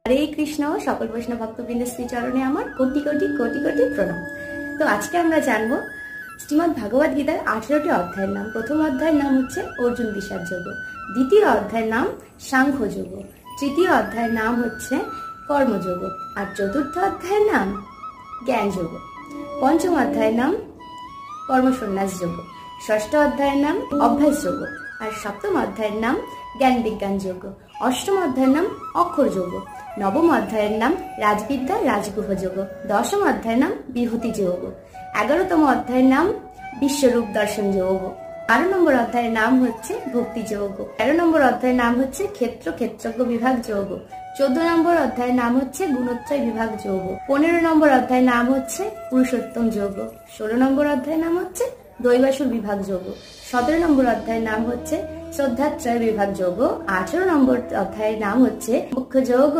হরে কৃষ্ণ। সকল বৈষ্ণব ভক্তবৃন্দের শ্রীচরণে আমার কোটি কোটি কোটি কোটি প্রণাম। তো আজকে আমরা জানবো শ্রীমদ্ ভাগবত গীতার 18টি অধ্যায়ের নাম। প্রথম অধ্যায়ের নাম হচ্ছে অর্জুন বিষাদ যোগ, দ্বিতীয় অধ্যায়ের নাম সাংখ্য যোগ, তৃতীয় অধ্যায়ের নাম হচ্ছে কর্মযোগ, আর চতুর্থ অধ্যায়ের নাম জ্ঞান যোগ, পঞ্চম অধ্যায়ের নাম কর্মসন্ন্যাস যোগ, ষষ্ঠ অধ্যায়ের নাম অভ্যাস যোগ, আর সপ্তম অধ্যায়ের নাম জ্ঞান বিজ্ঞান যোগ, অষ্টম অধ্যায়ের নাম অক্ষর যোগ, নবম অধ্যায়ের নাম রাজবিদ্যা রাজগুহ যোগ, দশম অধ্যায়ের নাম বিভূতি যোগ, 11তম অধ্যায়ের নাম বিশ্বরূপ দর্শন যোগ, 12 নম্বর অধ্যায়ের নাম হচ্ছে ভক্তি যোগ, 13 নম্বর অধ্যায়ের নাম হচ্ছে ক্ষেত্রজ্ঞ বিভাগ যোগ, 14 নম্বর অধ্যায়ের নাম হচ্ছে গুণত্রয় বিভাগ যোগ, 15 নম্বর অধ্যায়ের নাম হচ্ছে পুরুষোত্তম যোগ, 16 নম্বর অধ্যায়ের নাম হচ্ছে দৈবাসুর বিভাগ যোগ, 17 নম্বর অধ্যায়ের নাম হচ্ছে শ্রদ্ধাত্রয় বিভাগ যোগ, 18 নম্বর অধ্যায়ের নাম হচ্ছে মুখ্য যোগ।